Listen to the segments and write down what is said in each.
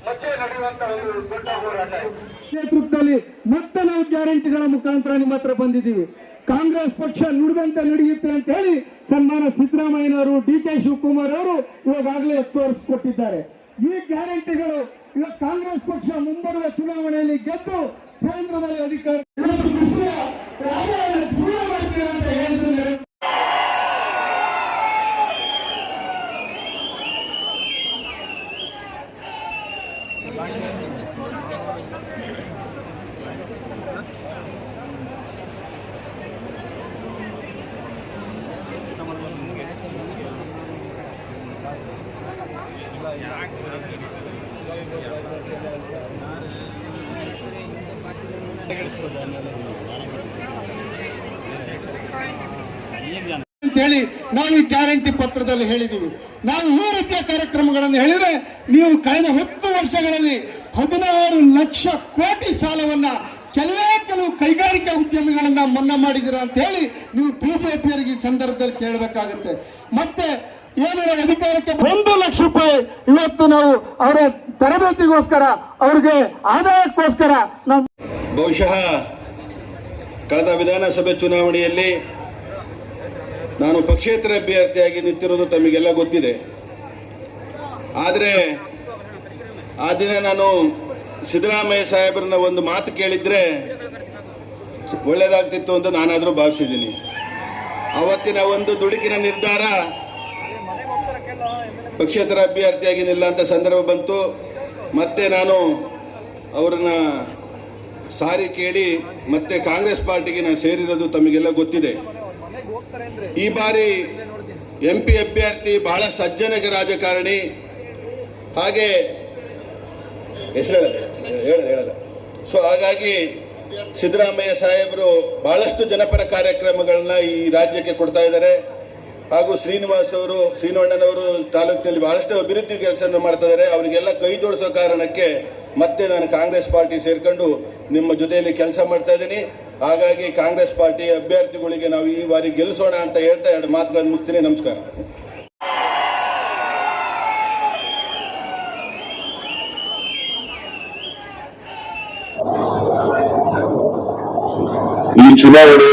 ಮತ್ತೆ ನಡೆಯುವಂತಹ ಒಂದು ದೊಡ್ಡ ಹೋರಾಟ ನೇತೃತ್ವದಲ್ಲಿ ಮತ್ತೆ ನಾವು ಗ್ಯಾರಂಟಿಗಳ ಮುಖಾಂತರ ನಿಮ್ಮ ಹತ್ರ ಬಂದಿದ್ದೀವಿ. ಕಾಂಗ್ರೆಸ್ ಪಕ್ಷ ನುಡಿದಂತೆ ನಡೆಯುತ್ತೆ ಅಂತ ಹೇಳಿ ಸನ್ಮಾನ ಸಿದ್ದರಾಮಯ್ಯನವರು, ಡಿ.ಕೆ. ಶಿವಕುಮಾರ್ ಅವರು ಇವಾಗಲೇ ತೋರಿಸಿಕೊಟ್ಟಿದ್ದಾರೆ. ಈ ಗ್ಯಾರಂಟಿಗಳು ಈಗ ಕಾಂಗ್ರೆಸ್ ಪಕ್ಷ ಮುಂಬರುವ ಚುನಾವಣೆಯಲ್ಲಿ ಗೆದ್ದು ಕೇಂದ್ರದಲ್ಲಿ ಅಧಿಕಾರ ಅಂತ ಹೇಳಿದ್ರೆ ಅಂತೇಳಿ ನಾವು ಈ ಗ್ಯಾರಂಟಿ ಪತ್ರದಲ್ಲಿ ಹೇಳಿದ್ದೀವಿ. ನಾವು ಈ ರೀತಿಯ ಕಾರ್ಯಕ್ರಮಗಳನ್ನು ಹೇಳಿದ್ರೆ ನೀವು ಕಳೆದ 10 ವರ್ಷಗಳಲ್ಲಿ 16 ಲಕ್ಷ ಕೋಟಿ ಸಾಲವನ್ನ ಕೆಲವು ಕೈಗಾರಿಕಾ ಉದ್ಯಮಿಗಳನ್ನ ಮನ್ನಾ ಮಾಡಿದಿರ ಅಂತ ಹೇಳಿ ನೀವು ಬಿಜೆಪಿಯವರಿಗೆ ಈ ಸಂದರ್ಭದಲ್ಲಿ ಕೇಳಬೇಕಾಗುತ್ತೆ. ಮತ್ತೆ ಏನು ಅಧಿಕಾರಕ್ಕೆ 1 ಲಕ್ಷ ರೂಪಾಯಿ ಇವತ್ತು ನಾವು ಅವರ ತರಬೇತಿಗೋಸ್ಕರ ಅವ್ರಿಗೆ ಆದಾಯಕ್ಕೋಸ್ಕರ ನಾವು ಬಹುಶಃ ಕಳೆದ ವಿಧಾನಸಭೆ ಚುನಾವಣೆಯಲ್ಲಿ ನಾನು ಪಕ್ಷೇತರ ಅಭ್ಯರ್ಥಿಯಾಗಿ ನಿಂತಿರೋದು ತಮಗೆಲ್ಲ ಗೊತ್ತಿದೆ. ಆದರೆ ಆ ದಿನ ನಾನು ಸಿದ್ದರಾಮಯ್ಯ ಸಾಹೇಬ್ರನ್ನ ಒಂದು ಮಾತು ಕೇಳಿದ್ರೆ ಒಳ್ಳೆಯದಾಗ್ತಿತ್ತು ಅಂತ ನಾನಾದರೂ ಭಾವಿಸಿದ್ದೀನಿ. ಅವತ್ತಿನ ಒಂದು ದುಡುಕಿನ ನಿರ್ಧಾರ ಪಕ್ಷೇತರ ಅಭ್ಯರ್ಥಿಯಾಗಿ ನಿಲ್ಲಂತ ಸಂದರ್ಭ ಬಂತು. ಮತ್ತೆ ನಾನು ಅವರನ್ನ ಸಾರಿ ಕೇಳಿ ಮತ್ತೆ ಕಾಂಗ್ರೆಸ್ ಪಾರ್ಟಿಗೆ ನಾನು ಸೇರಿರೋದು ತಮಗೆಲ್ಲ ಗೊತ್ತಿದೆ. ಈ ಬಾರಿ MP ಅಭ್ಯರ್ಥಿ ಬಹಳ ಸಜ್ಜನಿಕ ರಾಜಕಾರಣಿ, ಹಾಗೆ ಹೇಳಲ್ಲ. ಸೊ ಹಾಗಾಗಿ ಸಿದ್ದರಾಮಯ್ಯ ಸಾಹೇಬರು ಬಹಳಷ್ಟು ಜನಪರ ಕಾರ್ಯಕ್ರಮಗಳನ್ನ ಈ ರಾಜ್ಯಕ್ಕೆ ಕೊಡ್ತಾ ಇದ್ದಾರೆ. ಹಾಗೂ ಶ್ರೀನಿವಾಸಣ್ಣನವರು ತಾಲೂಕಿನಲ್ಲಿ ಬಹಳಷ್ಟು ಅಭಿವೃದ್ಧಿ ಕೆಲಸವನ್ನು ಮಾಡ್ತಾ ಇದ್ದಾರೆ. ಅವರಿಗೆಲ್ಲ ಕೈ ಜೋಡಿಸೋ ಕಾರಣಕ್ಕೆ ಮತ್ತೆ ನಾನು ಕಾಂಗ್ರೆಸ್ ಪಾರ್ಟಿ ಸೇರ್ಕೊಂಡು ನಿಮ್ಮ ಜೊತೆಯಲ್ಲಿ ಕೆಲಸ ಮಾಡ್ತಾ ಇದ್ದೀನಿ. ಹಾಗಾಗಿ ಕಾಂಗ್ರೆಸ್ ಪಾರ್ಟಿ ಅಭ್ಯರ್ಥಿಗಳಿಗೆ ನಾವು ಈ ಬಾರಿ ಗೆಲ್ಲಿಸೋಣ ಅಂತ ಹೇಳ್ತಾ 2 ಮಾತುಗಳನ್ನು ಮುಗಿಸ್ತೀನಿ. ನಮಸ್ಕಾರ. ಈ ಚುನಾವಣೆ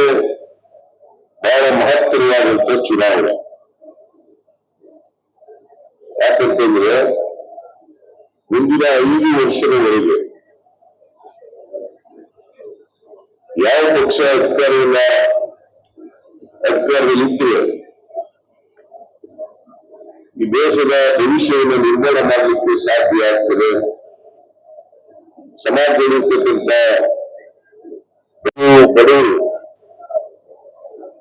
ಬಹಳ ಮಹತ್ತರವಾದಂತಹ ಚುನಾವಣೆ. ಯಾಕಂತಂದ್ರೆ ಮುಂದಿನ 5 ವರ್ಷದವರೆಗೆ ಯಾವ ಪಕ್ಷ ಅಧಿಕಾರದಲ್ಲಿದ್ದರೆ ಈ ದೇಶದ ಭವಿಷ್ಯವನ್ನು ನಿರ್ಮಾಣ ಮಾಡಲಿಕ್ಕೆ ಸಾಧ್ಯ ಆಗ್ತದೆ. ಸಮಾಜದಲ್ಲಿರ್ತಕ್ಕಂಥ ಬಡವರು,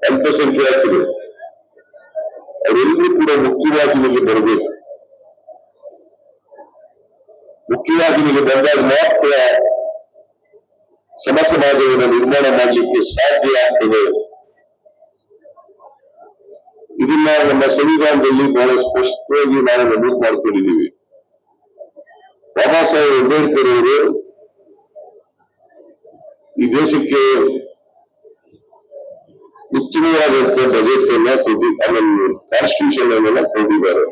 ಅಲ್ಪಸಂಖ್ಯಾತರು ಅವರೆಲ್ಲರೂ ಕೂಡ ಮುಖ್ಯವಾಹಿನಿಗೆ ಬರಬೇಕು. ಮುಖ್ಯವಾಹಿನಿಗೆ ಬಂದಾಗ ಮಾತ್ರ ಸಮಾಜವನ್ನು ನಿರ್ಮಾಣ ಮಾಡಲಿಕ್ಕೆ ಸಾಧ್ಯ ಆಗ್ತದೆ. ಇದನ್ನ ನಮ್ಮ ಸಂವಿಧಾನದಲ್ಲಿ ಬಹಳ ಸ್ಪಷ್ಟವಾಗಿ ನಾವು ನಮೂದು ಮಾಡಿಕೊಂಡಿದ್ದೀವಿ. ಬಾಬಾ ಸಾಹೇಬ್ ಅಂಬೇಡ್ಕರ್ ಅವರು ಈ ದೇಶಕ್ಕೆ ಉತ್ತಮವಾದಂತಹ ಬಜೆಟ್ ಅನ್ನ ಕಾನ್ಸ್ಟಿಟ್ಯೂಷನ್ ಅನ್ನೆಲ್ಲ ಕೊಟ್ಟಿದ್ದಾರೆ.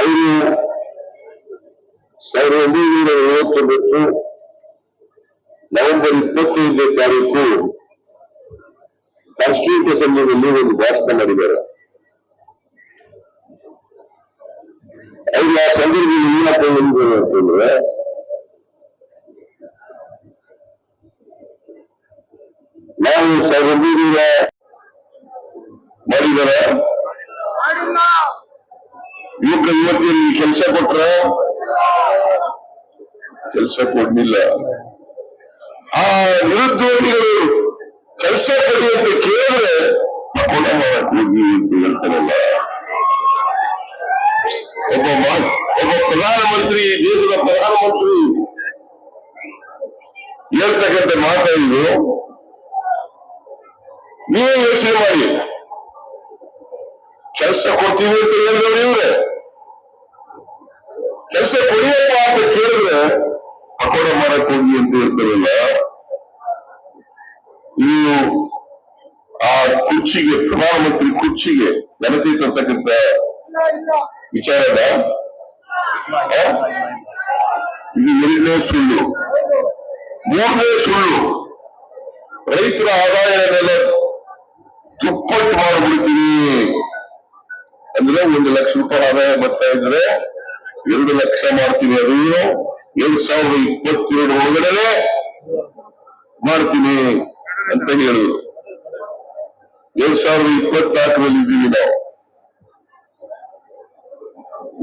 ಅವರು 1979 ನವೆಂಬರ್ 25ನೇ ತಾರೀಕು ಕಾನ್ಸ್ಟಿಟ್ಯೂಂಟ್ ಅಸೆಂಬ್ಲಿನಲ್ಲಿ ಒಂದು ಭಾಷಣ ಮಾಡಿದ್ದಾರೆ. ಅವರು ಆ ಸಂದರ್ಭದಲ್ಲಿ ಏನಪ್ಪ ಅಂತಂದ್ರೆ, ನಾವು 1900 ಮಾಡಿದಾರೆ, ಯುವತಿಯಲ್ಲಿ ಕೆಲಸ ಕೊಟ್ರ ಕೆಲಸ ಕೊಡ್ಲಿಲ್ಲ. ಆ ನಿರುದ್ಯೋಗಿಗಳು ಕೆಲಸ ಕೊಡಿ ಅಂತ ಕೇಳಿದ್ರೆ ಕೊಡ ಮಾಡಕ್ ಹೋಗಿ ಅಂತ ಹೇಳ್ತಾರಲ್ಲ. ಒಬ್ಬ ಪ್ರಧಾನಮಂತ್ರಿ, ದೇಶದ ಪ್ರಧಾನಮಂತ್ರಿ ಹೇಳ್ತಕ್ಕಂಥ ಮಾತಾಡಿದ್ರು. ನೀವೇ ಯೋಚನೆ ಮಾಡಿ, ಕೆಲಸ ಕೊಡ್ತೀವಿ ಅಂತ ಹೇಳಿದವರು ಇವ್ರೆ, ಕೆಲಸ ಕೊಡಿಯಪ್ಪ ಅಂತ ಕೇಳಿದ್ರೆ ಪಕೋಡ ಮಾಡಕ್ ಹೋಗಿ ಅಂತ ಹೇಳ್ತಾರಲ್ಲ. ನೀವು ಆ ಕುರ್ಚಿಗೆ, ಪ್ರಧಾನಮಂತ್ರಿ ಕುರ್ಚಿಗೆ ಘನತೆ ತರ್ತಕ್ಕಂಥ ವಿಚಾರದ ಇದು ಎರಡನೇ ಸುಳ್ಳು. ಮೂರನೇ ಸುಳ್ಳು, ರೈತರ ಆದಾಯವನ್ನೆಲ್ಲ ದುಪ್ಪಟ್ಟು ಮಾಡಿಬಿಡ್ತೀವಿ ಅಂದ್ರೆ 1 ಲಕ್ಷ ರೂಪಾಯಿ ಆದಾಯ ಬರ್ತಾ ಇದ್ರೆ 2 ಲಕ್ಷ ಮಾಡ್ತೀನಿ, ಅದು 2022 ಒಳಗಡೆ ಮಾಡ್ತೀನಿ ಅಂತ ಹೇಳಿದ್ರು. 2024 ಇದ್ದೀವಿ ನಾವು.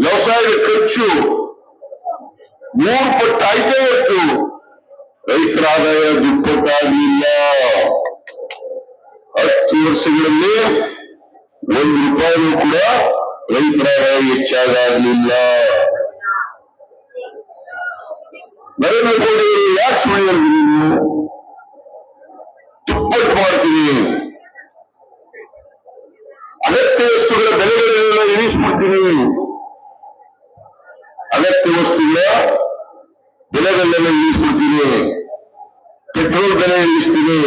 ವ್ಯವಸಾಯದ ಖರ್ಚು 3 ಪಟ್ಟು ಆಯ್ತೇ ಇತ್ತು, ರೈತರ ಆದಾಯ ದುಪ್ಪಟ್ಟಾಗಲಿಲ್ಲ. 10 ವರ್ಷಗಳಲ್ಲಿ 1 ರೂಪಾಯಿನೂ ಕೂಡ ರೈತರ ಆದಾಯ ಹೆಚ್ಚಾಗಲಿಲ್ಲ. ನರೇಂದ್ರ ಮೋದಿ ಅವರು ಯಾಕೆ ಸುಳ್ಳು ಹೇಳಿದ್ರು? ನೀವು ದುಪ್ಪಟ್ಟು ಮಾಡ್ತೀವಿ, ಅಗತ್ಯ ವಸ್ತುಗಳ ಬೆಲೆಗಳನ್ನೆಲ್ಲ ಇಳಿಸ್ಬಿಡ್ತೀವಿ, ಅಗತ್ಯ ವಸ್ತುಗಳ ಬೆಲೆಗಳನ್ನೆಲ್ಲ ಇಳಿಸ್ಬಿಡ್ತೀನಿ, ಪೆಟ್ರೋಲ್ ಬೆಲೆ ಇಳಿಸ್ತೀನಿ,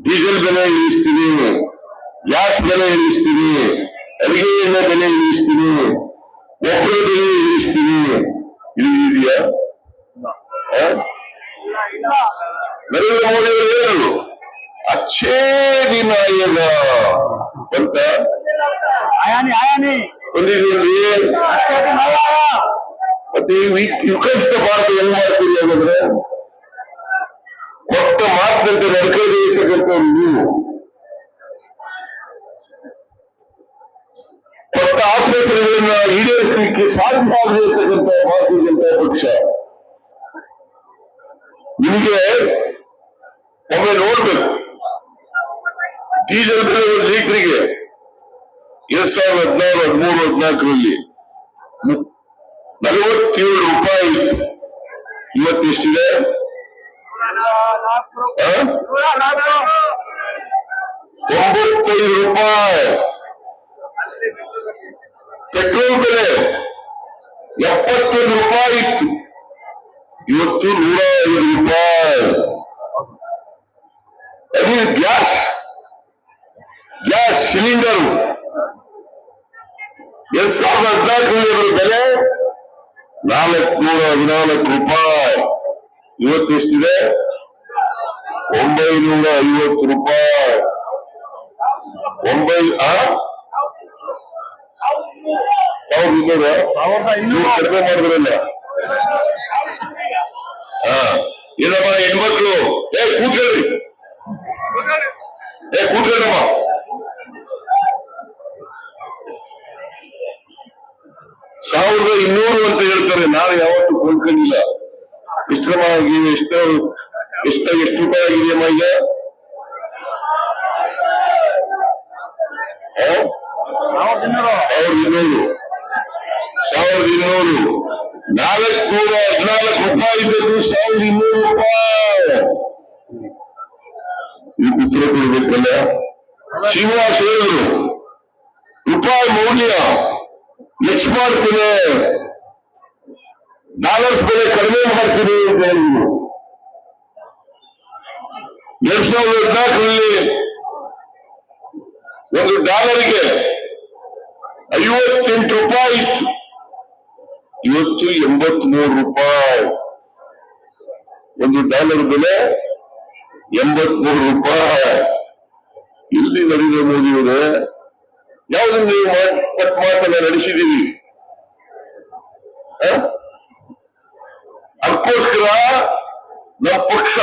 ಡೀಸೆಲ್ ಬೆಲೆ ಇಳಿಸ್ತೀನಿ, ಗ್ಯಾಸ್ ಬೆಲೆ ಇಳಿಸ್ತೀನಿ, ಅಡಿಗೆ ಎಣ್ಣೆ ಬೆಲೆ ಇಳಿಸ್ತೀನಿ, ಗೊಬ್ಬರ ಬೆಲೆ ಇಳಿಸ್ತೀನಿ. ಇದೆಯಾ? ನರೇಂದ್ರ ಮೋದಿ ಅವರು ಹೇಳಿದ್ರು ಅಚ್ಚೇ ದಿನ ಆಯೇಗ ಅಂತ ಬಂದಿದ್ದೀರಿ. ಮತ್ತೆ ವಿಕಸಿತ ಭಾರತ ಹೆಂಗ್ ಮಾಡ್ತೀರಿ ಹಾಗಾದ್ರೆ? ಕೊಟ್ಟ ಮಾತಿನಂತೆ ನಡ್ಕದೇ ಇರ್ತಕ್ಕಂಥವ್ರು ನೀವು, ಕೊಟ್ಟ ಆಶ್ವಾಸನೆಗಳನ್ನ ಈಡೇರಿಸಲಿಕ್ಕೆ ಸಾಧ್ಯ ಆಗದೇ ಇರ್ತಕ್ಕಂಥ ಭಾರತೀಯ ಜನತಾ ಪಕ್ಷ. ನಿಮಗೆ ಒಮ್ಮೆ ನೋಡ್ಬೇಕು, ಡೀಸೆಲ್ ಬೆಲೆ 1 ಲೀಟರ್ಗೆ 2014, 13, 14ರಲ್ಲಿ 47 ರೂಪಾಯಿ ಇತ್ತು. ಇವತ್ತೆಷ್ಟಿದೆ? 95 ರೂಪಾಯಿ. ಪೆಟ್ರೋಲ್ ಬೆಲೆ 71 ರೂಪಾಯಿ ಇತ್ತು, ಇವತ್ತು 105 ರೂಪಾಯಿ. ಅದು ಗ್ಯಾಸ್ ಸಿಲಿಂಡರ್ 2014 ಬೆಲೆ 414 ರೂಪಾಯಿ, ಇವತ್ತೆಷ್ಟಿದೆ? 950 ರೂಪಾಯಿ. 1200 ಕಡಿಮೆ ಮಾಡಿದ್ರಲ್ಲ. ಏನಮ್ಮ ಹೆಣ್ಮಕ್ಳು ಕೂತ್ಕೊಳ್ಳಿ, ಕೂತ್ಕೊಳ್ಳಮ್ಮ. $1200 ಅಂತ ಹೇಳ್ತಾರೆ. ನಾನು ಯಾವತ್ತೂ ಕೊಂಡ್ಕೊಂಡಿಲ್ಲ. ಎಷ್ಟು ರೂಪಾಯಿ ಆಗಿದೆಯಮ್ಮ ಈಗ? 1200. 414 ರೂಪಾಯಿ ಇದ್ದದ್ದು 1200 ರೂಪಾಯಿ. ಇದಕ್ಕೆ ಉತ್ತರ ಕೊಡಬೇಕಲ್ಲ. ಶ್ರೀನಿವಾಸ್ ಹೇಳಿದ್ರು ರೂಪಾಯಿ ಮೌಲ್ಯ ಹೆಚ್ಚು ಮಾಡ್ತೀನಿ, ಡಾಲರ್ಸ್ ಬೆಲೆ ಕಡಿಮೆ ಮಾಡ್ತೀನಿ ಅಂತ ಹೇಳಿದ್ರು. 2014ರಲ್ಲಿ $1 58 ರೂಪಾಯಿ ಇತ್ತು, ಇವತ್ತು 83 ರೂಪಾಯಿ. $1 ಬೆಲೆ 83 ರೂಪಾಯಿ. ಇಲ್ಲಿ ನರೇಂದ್ರ ಮೋದಿ ಅವರೇ ಯಾವುದನ್ನು ನೀವು ಮಾತನ್ನ ನಡೆಸಿದ್ದೀವಿ? ಅದಕ್ಕೋಸ್ಕರ ನಮ್ಮ ಪಕ್ಷ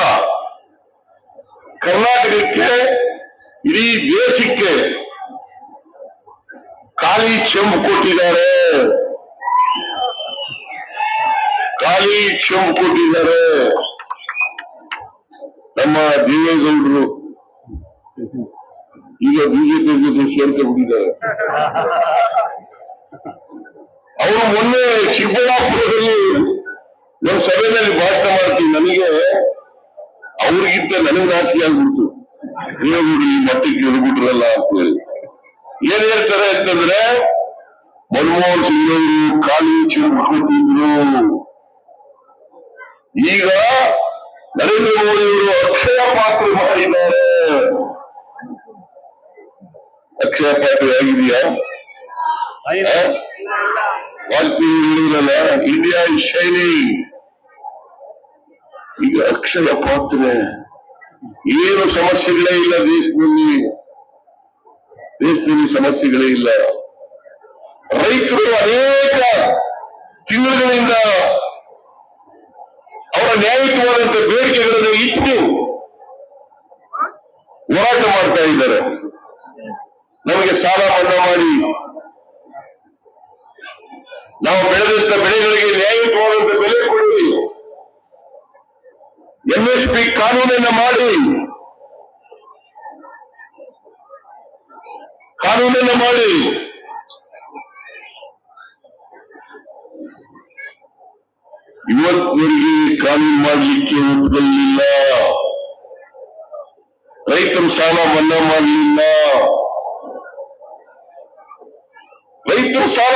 ಕರ್ನಾಟಕಕ್ಕೆ, ಇಡೀ ದೇಶಕ್ಕೆ ಖಾಲಿ ಚೆಂಬು ಕೊಟ್ಟಿದ್ದಾರೆ, ಖಾಲಿ ಚೆಂಬು ಕೊಟ್ಟಿದ್ದಾರೆ. ನಮ್ಮ ದೇವೇಗೌಡರು ಈಗ ಬಿಜೆಪಿ ಜೊತೆ ಸೇರ್ಕೊಂಡಿದ್ದಾರೆ. ಅವರು ಮೊನ್ನೆ ಚಿಕ್ಕಬಳ್ಳಾಪುರದಲ್ಲಿ ನಮ್ಮ ಸಭೆಯಲ್ಲಿ ಭಾಷಣ ಮಾಡ್ತೀವಿ, ನನಗೆ ಅವ್ರಿಗಿಂತ ನನಗೆ ನಾಚಿಕೆ ಆಗ್ಬಿಡ್ತು. ದೇವೇಗೌಡರು ಈ ಮಟ್ಟಕ್ಕೆ ಇರ್ಬಿಟ್ರಲ್ಲ ಅಂತ ಹೇಳಿ. ಏನ್ ಹೇಳ್ತಾರೆ ಅಂತಂದ್ರೆ, ಮನಮೋಹನ್ ಸಿಂಗ್ ಅವರು ಖಾಲಿ ಚೆಂಬು ಕೊಟ್ಟಿದ್ರು, ಈಗ ನರೇಂದ್ರ ಮೋದಿ ಅವರು ಅಕ್ಷಯ ಪಾತ್ರ ಮಾಡಿದ್ದಾರೆ. ಅಕ್ಷಯ ಪಾತ್ರೆ ಆಗಿದೆಯಾ? ವಾಲ್ಮೀಕಿ ಹೇಳಿರಲ್ಲ, ಇಂಡಿಯಾ ಇಸ್ ಶೈನಿಂಗ್. ಈಗ ಅಕ್ಷಯ ಪಾತ್ರೆ, ಏನು ಸಮಸ್ಯೆಗಳೇ ಇಲ್ಲ ದೇಶದಲ್ಲಿ ಸಮಸ್ಯೆಗಳೇ ಇಲ್ಲ. ರೈತರು ಅನೇಕ ತಿಂಗಳುಗಳಿಂದ ಅವರ ನ್ಯಾಯಯುತವಾದಂತಹ ಬೇಡಿಕೆಗಳನ್ನು ಇಟ್ಟು ಹೋರಾಟ ಮಾಡ್ತಾ ಇದ್ದಾರೆ. ನಮಗೆ ಸಾಲ ಮನ್ನಾ ಮಾಡಿ, ನಾವು ಬೆಳೆದಂತ ಬೆಳೆಗಳಿಗೆ ನ್ಯಾಯಯುತವಾದಂತ ಬೆಲೆ ಕೊಡಿ, MSP ಕಾನೂನನ್ನ ಮಾಡಿ ಇವತ್ತಿನವರೆಗೆ ಕಾನೂನು ಮಾಡಲಿಕ್ಕೆ ಒಪ್ಪಲಿಲ್ಲ. ರೈತರು ಸಾಲ ಮನ್ನಾ ಮಾಡಲಿಲ್ಲ. ರೈತರು ಸಾಲ